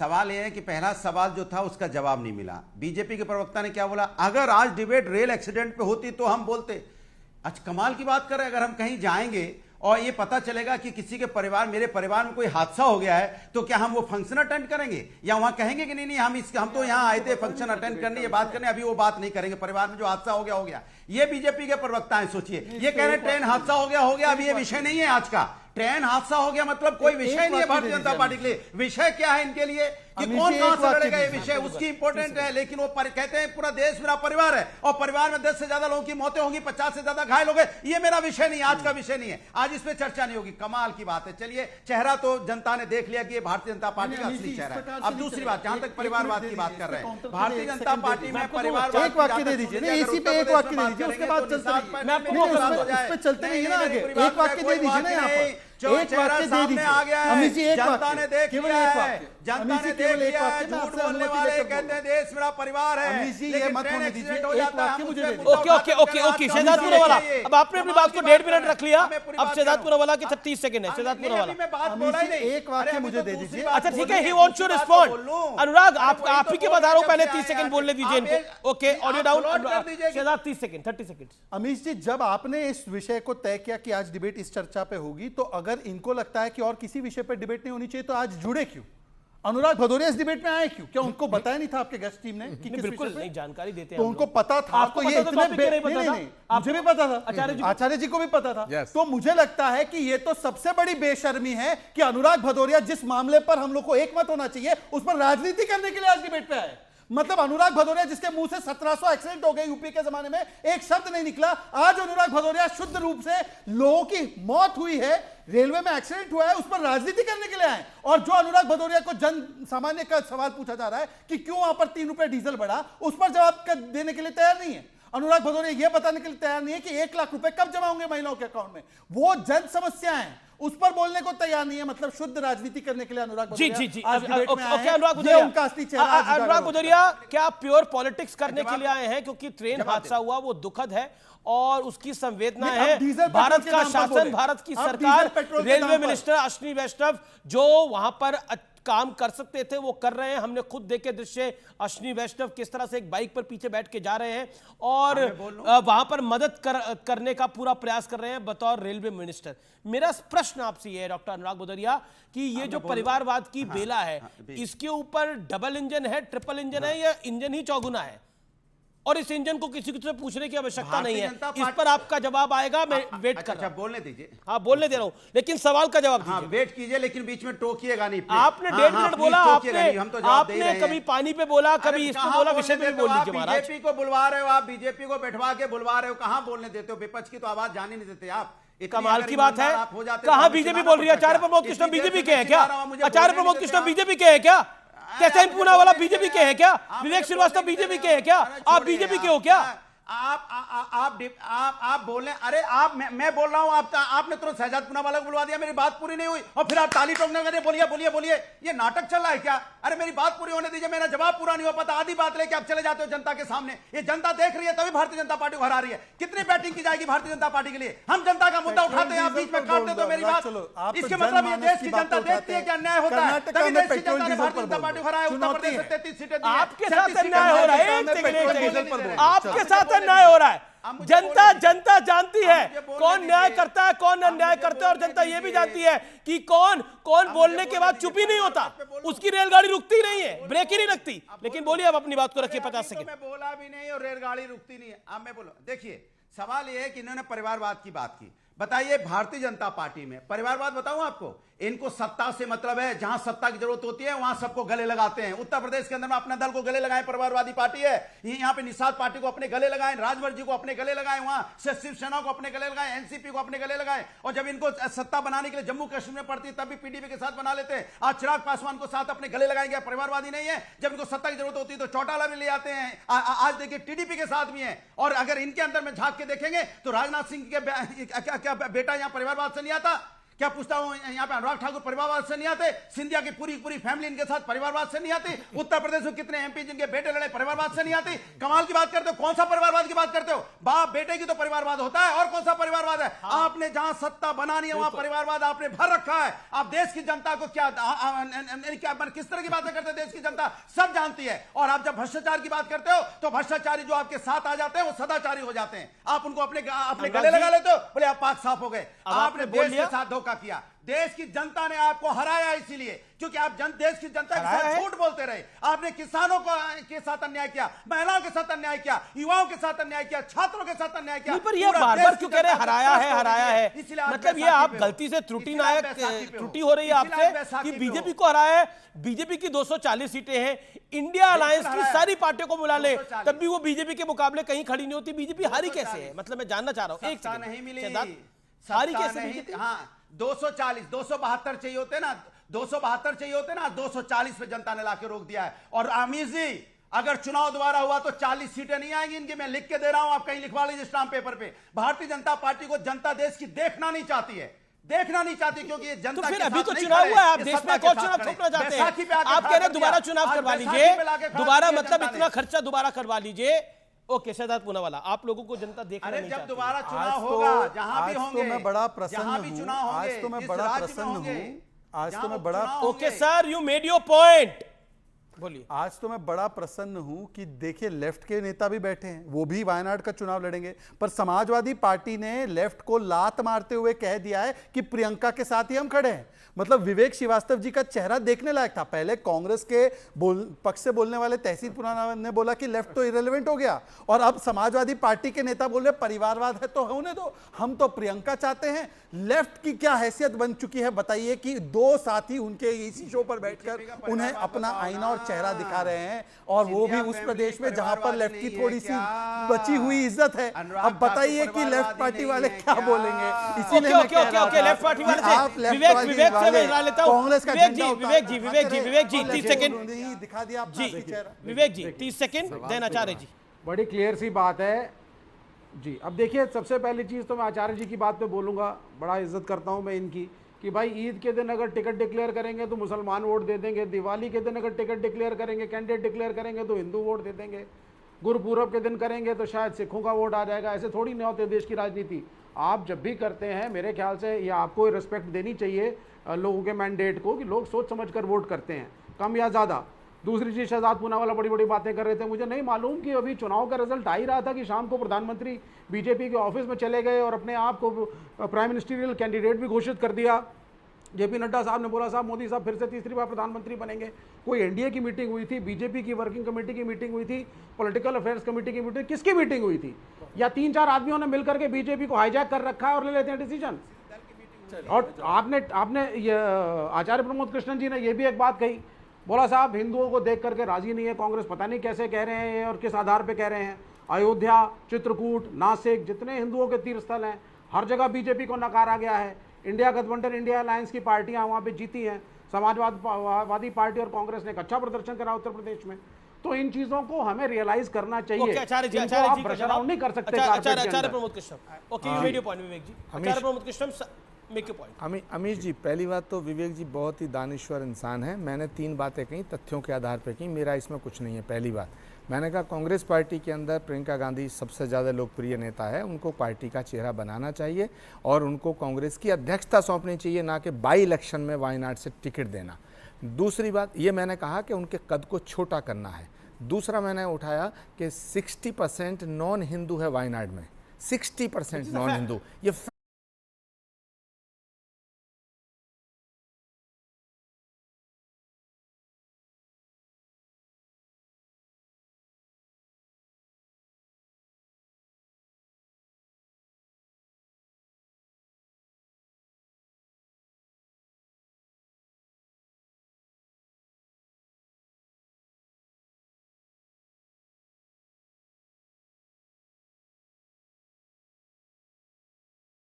सवाल यह है कि पहला सवाल जो था उसका जवाब नहीं मिला। बीजेपी के प्रवक्ता ने क्या बोला, अगर आज डिबेट रेल एक्सीडेंट पे होती तो हम बोलते। अच्छा, कमाल की बात कर रहे हैं। अगर हम कहीं जाएंगे और ये पता चलेगा कि किसी के परिवार, मेरे परिवार में कोई हादसा हो गया है, तो क्या हम वो फंक्शन अटेंड करेंगे या वहां कहेंगे कि नहीं नहीं हम तो यहाँ आए थे फंक्शन अटेंड करने, ये बात करने, अभी वो बात नहीं करेंगे, परिवार में जो हादसा हो गया हो गया। ये बीजेपी के प्रवक्ता हैं। सोचिए, ये कह रहे हैं ट्रेन हादसा हो गया, अभी ये विषय नहीं है आज का। ट्रेन हादसा हो गया मतलब कोई विषय नहीं है भारतीय जनता पार्टी के लिए। विषय क्या है इनके लिए कि कौन कहां से लड़ेगा, ये विषय उसकी इंपॉर्टेंट है। लेकिन वो कहते हैं पूरा देश मेरा परिवार है और परिवार में 10 से ज्यादा लोगों की मौतें होंगी, 50 से ज्यादा घायल हो गए। ये मेरा विषय नहीं, आज का विषय नहीं है, आज इस पे चर्चा नहीं होगी। कमाल की बात है। चलिए, चेहरा तो जनता ने देख लिया कि ये भारतीय जनता पार्टी का असली चेहरा है। अब दूसरी बात, जहां तक परिवारवाद की बात कर रहे हैं, भारतीय जनता पार्टी में परिवारवाद, एक वाक्य दे दीजिए, इसी पे एक वाक्य दे दीजिए, उसके बाद चलते रहिए ना आगे। एक वाक्य दे दीजिए ना यहाँ पर, एक वाक्य दे दीजिए आ गया है। अमित जी, एक जनता ने देख केवल लिया एक है, वाक्य, जनता ने देख लिया है। झूठ बोलने वाले कहते हैं देश मेरा परिवार है। अमित जी, ये मत होने दीजिए, एक वाक्य मुझे दे दीजिए। ओके शहजाद पूनावाला, अब आपने अपनी बात को 1.5 मिनट रख लिया। अब शहजाद पूनावाला के 30 सेकंड है। शहजाद पूनावाला, एक वाक्य मुझे दे दीजिए। अच्छा ठीक है, ही वांट्स टू रिस्पॉन्ड। अनुराग, आप ही के बता रहा हूं, पहले 30 सेकंड बोलने दीजिए इनको। Okay, audio down. Shahzad 30 second. Amish ji, जब आपने इस विषय को तय किया कि आज डिबेट इस चर्चा पे होगी, तो अगर इनको लगता है कि और किसी विषय पर डिबेट नहीं होनी चाहिए, तो आज जुड़े क्यों? अनुराग भदौरिया इस डिबेट में आए क्यों? क्या उनको बताया नहीं था आपके गेस्ट टीम ने कि किस बिल्कुल विषय पे? नहीं, जानकारी देते हैं तो उनको पता था। आपको तो ये इतने नहीं, मुझे भी पता था, आचार्य जी को भी पता था। तो मुझे लगता है कि ये तो सबसे बड़ी बेशर्मी है कि अनुराग भदौरिया जिस मामले पर हम लोग को एक मत होना चाहिए, उस पर राजनीति करने के लिए आज डिबेट पे आए। मतलब अनुराग भदौरिया जिसके मुंह से 1700 एक्सीडेंट हो गए यूपी के जमाने में, एक शब्द नहीं निकला। आज अनुराग भदौरिया शुद्ध रूप से लोगों की मौत हुई है, रेलवे में एक्सीडेंट हुआ है, उस पर राजनीति करने के लिए आए। और जो अनुराग भदौरिया को जन सामान्य का सवाल पूछा जा रहा है कि क्यों वहां पर 3 रुपए डीजल बढ़ा, उस पर जवाब देने के लिए तैयार नहीं है। अनुराग भदौरिया यह बताने के लिए तैयार नहीं है कि 1 लाख रुपए कब जमा होंगे महिलाओं के अकाउंट में। वो जन समस्याएं उस पर बोलने को तैयार नहीं है। मतलब शुद्ध राजनीति करने के लिए अनुराग भदौरिया अनुराग भदौरिया क्या प्योर पॉलिटिक्स करने के लिए आए हैं? क्योंकि ट्रेन हादसा हुआ, वो दुखद है और उसकी संवेदना है। भारत का शासन, भारत की सरकार, रेलवे मिनिस्टर अश्विनी वैष्णव जो वहां पर काम कर सकते थे वो कर रहे हैं। हमने खुद देखे दृश्य, अश्विनी वैष्णव किस तरह से एक बाइक पर पीछे बैठ के जा रहे हैं और वहां पर मदद करने का पूरा प्रयास कर रहे हैं बतौर रेलवे मिनिस्टर। मेरा प्रश्न आपसे यह है डॉक्टर अनुराग भदौरिया कि ये जो परिवारवाद की बेला है, इसके ऊपर डबल इंजन है, ट्रिपल इंजन है या इंजन ही चौगुना है? और इस इंजन को किसी से पूछने की आवश्यकता नहीं है। इस पर आपका जवाब आएगा, मैं वेट कर रहा हूं। बोलने दीजिए। हाँ, बोलने दे रहा हूं, लेकिन सवाल का जवाब दीजिए। वेट कीजिए, लेकिन बीच में टोकिएगा नहीं। आपने 1.5 मिनट बोला, आपने कभी पानी पे बोला, कभी इस पे बोला, विषय पे बोल लीजिए। महाराज, बीजेपी को बुलवा रहे हो आप, बीजेपी को बैठवा के बुलवा रहे हो, कहां बोलने देते हो? विपक्ष की तो आवाज जाने नहीं देते आप। कमाल की बात है। कहां बीजेपी बोल रही है? आचार्य प्रमोद कृष्ण बीजेपी के हैं क्या? आचार्य प्रमोद कृष्ण बीजेपी के हैं क्या? कैसे पूनावाला बीजेपी के हैं क्या? विवेक श्रीवास्तव बीजेपी के हैं क्या? आप बीजेपी के हो क्या? आप बोल रहे हैं। अरे आप, मैं बोल रहा हूं, आपने तुरंत शहजाद पूनावाला को बुलवा दिया, मेरी बात पूरी नहीं हुई और फिर आप ताली ठोकने लगे, बोलिए। ये नाटक चल रहा है क्या? अरे मेरी बात पूरी होने दीजिए, मेरा जवाब पूरा नहीं हो पाता, आधी बात लेके आप चले जाते हो जनता के सामने। ये जनता देख रही है, तभी भारतीय जनता पार्टी को हरा रही है। कितनी बैटिंग की जाएगी भारतीय जनता पार्टी के लिए? हम जनता का मुद्दा उठाते हैं, आप बीच में काटते तो मेरी बात। इसके मतलब ये देश की जनता देखती है कि अन्याय होता है, तभी देश की जनता ने भारतीय जनता पार्टी को हराया। उत्तर प्रदेश से 33 सीटें दी। आपके साथ अन्याय हो रहा है, आपके साथ अन्याय हो रहा है। जनता जानती है कौन न्याय करता है, कौन अन्याय करता है, और जनता यह भी जानती है कि कौन बोलने के बाद चुप ही नहीं होता, उसकी रेलगाड़ी रुकती नहीं है, ब्रेक ही नहीं लगती। लेकिन बोलिए, अब अपनी बात को रखिए 50 सेकंड। मैं बोला भी नहीं और रेलगाड़ी रुकती नहीं है। अब मैं बोलो, देखिए सवाल यह है कि इन्होंने परिवारवाद की बात की। बताइए, भारतीय जनता पार्टी में परिवारवाद बताऊं आपको, इनको सत्ता से मतलब है, जहां सत्ता की जरूरत होती है वहां सबको गले लगाते हैं। उत्तर प्रदेश के अंदर में अपना दल को गले लगाएं, परिवारवादी पार्टी है। यहाँ पे निषाद पार्टी को अपने गले लगाएं, राजभर जी को अपने गले लगाएं, वहां से शिवसेना को अपने गले लगाएं, एनसीपी को अपने गले लगाएं। और जब इनको सत्ता बनाने के लिए जम्मू कश्मीर में पड़ती है तब भी पीडीपी के साथ बना लेते हैं। आज चिराग पासवान को साथ अपने गले लगाएंगे, परिवारवादी नहीं है। जब इनको सत्ता की जरूरत होती है तो चौटाला भी ले आते हैं। आज देखिए टीडीपी के साथ भी है। और अगर इनके अंदर में झांक के देखेंगे तो राजनाथ सिंह के बेटा यहाँ परिवारवाद से नहीं आता। क्या पूछता हूं यहाँ पे अनुराग ठाकुर परिवारवाद से नहीं आते? सिंधिया की पूरी पूरी फैमिली इनके साथ परिवारवाद से नहीं आती? उत्तर प्रदेश में कितने एमपी जिनके बेटे लड़े परिवारवाद से नहीं आती? कमाल की बात करते हो, कौन सा परिवारवाद की बात करते हो? बाप बेटे की तो परिवारवाद होता है, और कौन सा परिवारवाद है? आपने जहां सत्ता बनानी है वहां परिवारवाद आपने भर रखा है। आप देश की जनता को क्या किस तरह की बातें करते हैं देश की जनता सब जानती है। और आप जब भ्रष्टाचार की बात करते हो तो भ्रष्टाचारी जो आपके साथ आ जाते हैं वो सदाचारी हो जाते हैं। आप उनको अपने गले लगा लेते हो, बोले आप पाक साफ हो गए। आपने देश के साथ धोखा किया, देश की जनता ने आपको हराया इसीलिए क्योंकि आप देश की जनता के साथ झूठ बोलते रहे। आपने किसानों के साथ अन्याय किया, महिलाओं के साथ अन्याय किया, युवाओं के साथ अन्याय किया, छात्रों के साथ अन्याय किया। पर ये बार-बार क्यों कह रहे हराया है? मतलब ये आप गलती से त्रुटि हो रही है आपसे कि बीजेपी को हराया है। बीजेपी की 240 सीटें हैं, इंडिया अलायंस की सारी पार्टियों को बुला ले तब भी वो बीजेपी के मुकाबले कहीं खड़ी नहीं होती। बीजेपी हारी कैसे है? मतलब मैं जानना चाह रहा हूं। एक नहीं मिली, हारी कैसे बीजेपी? हाँ 240 272 चाहिए होते ना, 272 चाहिए होते ना, 240 पे जनता ने लाके रोक दिया है। और आमिर जी अगर चुनाव दोबारा हुआ तो 40 सीटें नहीं आएंगी इनकी, मैं लिख के दे रहा हूं, आप कहीं लिखवा लीजिए स्टाम्प पेपर पे। भारतीय जनता पार्टी को जनता देश की देखना नहीं चाहती है, देखना नहीं चाहती क्योंकि ये जनता तो फिर के अभी साथ तो नहीं चुनाव खड़े, हुआ है, आप ये देश सत्ता में के कौन साथ चुनाव खड़े। थोपना चाहते बैसाखी पे हैं? आके आप कह रहे हैं दोबारा चुनाव करवा लीजिए, दोबारा मतलब इतना खर्चा दोबारा करवा लीजिए। ओके शहजाद पूनावाला, आप लोगों को जनता देखना नहीं जब चाहती। दोबारा चुनाव होगा जहां भी होंगे, मैं बड़ा प्रसन्न जहां भी चुनाव हूं, होंगे, आज तो मैं जिस बड़ा राज्य में प्रसन्न होंगे, हूं, आज जहां तो मैं वो बड़ा चुनाव ओके होंगे। Sir, you made your point, बोलिए। आज तो मैं बड़ा प्रसन्न हूं कि देखिए लेफ्ट के नेता भी बैठे हैं, वो भी वायनाड का चुनाव लड़ेंगे। पर समाजवादी पार्टी ने लेफ्ट को लात मारते हुए कह दिया है कि प्रियंका के साथ ही हम खड़े हैं। मतलब विवेक श्रीवास्तव जी का चेहरा देखने लायक था। पहले कांग्रेस के पक्ष से बोलने वाले तहसील पुनावाला ने बोला कि लेफ्ट तो इरेलेवेंट हो गया, और अब समाजवादी पार्टी के नेता बोल रहे परिवारवाद है तो होने दो, हम तो प्रियंका चाहते हैं। लेफ्ट की क्या हैसियत बन चुकी है बताइए कि दो साथी उनके इसी शो पर बैठकर उन्हें अपना आईना और चेहरा दिखा रहे हैं, और वो भी उस प्रदेश में जहां पर लेफ्ट की थोड़ी सी बची हुई इज्जत है। अब बताइए कि लेफ्ट पार्टी वाले क्या बोलेंगे। इसीलिए मैं कह रहा था लेफ्ट पार्टी वाले आप विवेक से मैं ला लेता हूं। कांग्रेस का विवेक जी 30 सेकंड दिखा दिया जी, विवेक जी 30 सेकंड देन आचार्य जी। बड़ी क्लियर सी बात है जी। अब देखिए, सबसे पहली चीज़ तो मैं आचार्य जी की बात पे बोलूँगा, बड़ा इज्जत करता हूँ मैं इनकी, कि भाई ईद के दिन अगर टिकट डिक्लेयर करेंगे तो मुसलमान वोट दे देंगे, दिवाली के दिन अगर टिकट डिक्लेयर करेंगे, कैंडिडेट डिक्लेयर करेंगे तो हिंदू वोट दे देंगे, गुरुपूरब के दिन करेंगे तो शायद सिखों का वोट आ जाएगा। ऐसे थोड़ी नहीं होते देश की राजनीति। आप जब भी करते हैं मेरे ख्याल से ये आपको रिस्पेक्ट देनी चाहिए लोगों के मैंडेट को, कि लोग सोच समझ कर वोट करते हैं, कम या ज़्यादा। दूसरी चीज़, शहजाद पूनावाला बड़ी बड़ी बातें कर रहे थे, मुझे नहीं मालूम कि अभी चुनाव का रिजल्ट आ ही रहा था कि शाम को प्रधानमंत्री बीजेपी के ऑफिस में चले गए और अपने आप को प्राइम मिनिस्टरियल कैंडिडेट भी घोषित कर दिया। जेपी नड्डा साहब ने बोला साहब मोदी साहब फिर से तीसरी बार प्रधानमंत्री बनेंगे। कोई एनडीए की मीटिंग हुई थी, बीजेपी की वर्किंग कमेटी की मीटिंग हुई थी, पॉलिटिकल अफेयर्स कमेटी की मीटिंग, किसकी मीटिंग हुई थी? या 3-4 आदमियों ने मिलकर के बीजेपी को हाईजैक कर रखा है और ले लेते हैं डिसीजन। और आपने ये आचार्य प्रमोद कृष्णन जी ने ये भी एक बात कही, बोला साहब हिंदुओं को देख करके राजी नहीं है कांग्रेस, पता नहीं कैसे कह रहे हैं और किस आधार पे कह रहे हैं। अयोध्या, चित्रकूट, नासिक, जितने हिंदुओं के तीर्थ स्थल हैं, हर जगह बीजेपी को नकारा गया है। इंडिया गठबंधन, इंडिया अलायंस की पार्टियां वहाँ पे जीती हैं। समाजवादी पार्टी और कांग्रेस ने एक अच्छा प्रदर्शन करा उत्तर प्रदेश में। तो इन चीजों को हमें रियलाइज करना चाहिए। आप ब्रश डाउन नहीं कर सकते। Acharya Pramod Krishna, okay you made your point Vivek ji. Acharya Pramod Krishna make your point. Amish ji, पहली बात तो विवेक जी बहुत ही दानिश्वर इंसान है। मैंने 3 बातें कही, तथ्यों के आधार पर की, मेरा इसमें कुछ नहीं है। पहली बात मैंने कहा कांग्रेस पार्टी के अंदर प्रियंका गांधी सबसे ज़्यादा लोकप्रिय नेता है, उनको पार्टी का चेहरा बनाना चाहिए और उनको कांग्रेस की अध्यक्षता सौंपनी चाहिए, ना कि बाई इलेक्शन में वायनाड से टिकट देना। दूसरी बात ये मैंने कहा कि उनके कद को छोटा करना है। दूसरा मैंने उठाया कि 60% नॉन हिंदू है वायनाड में, 60% नॉन हिंदू, ये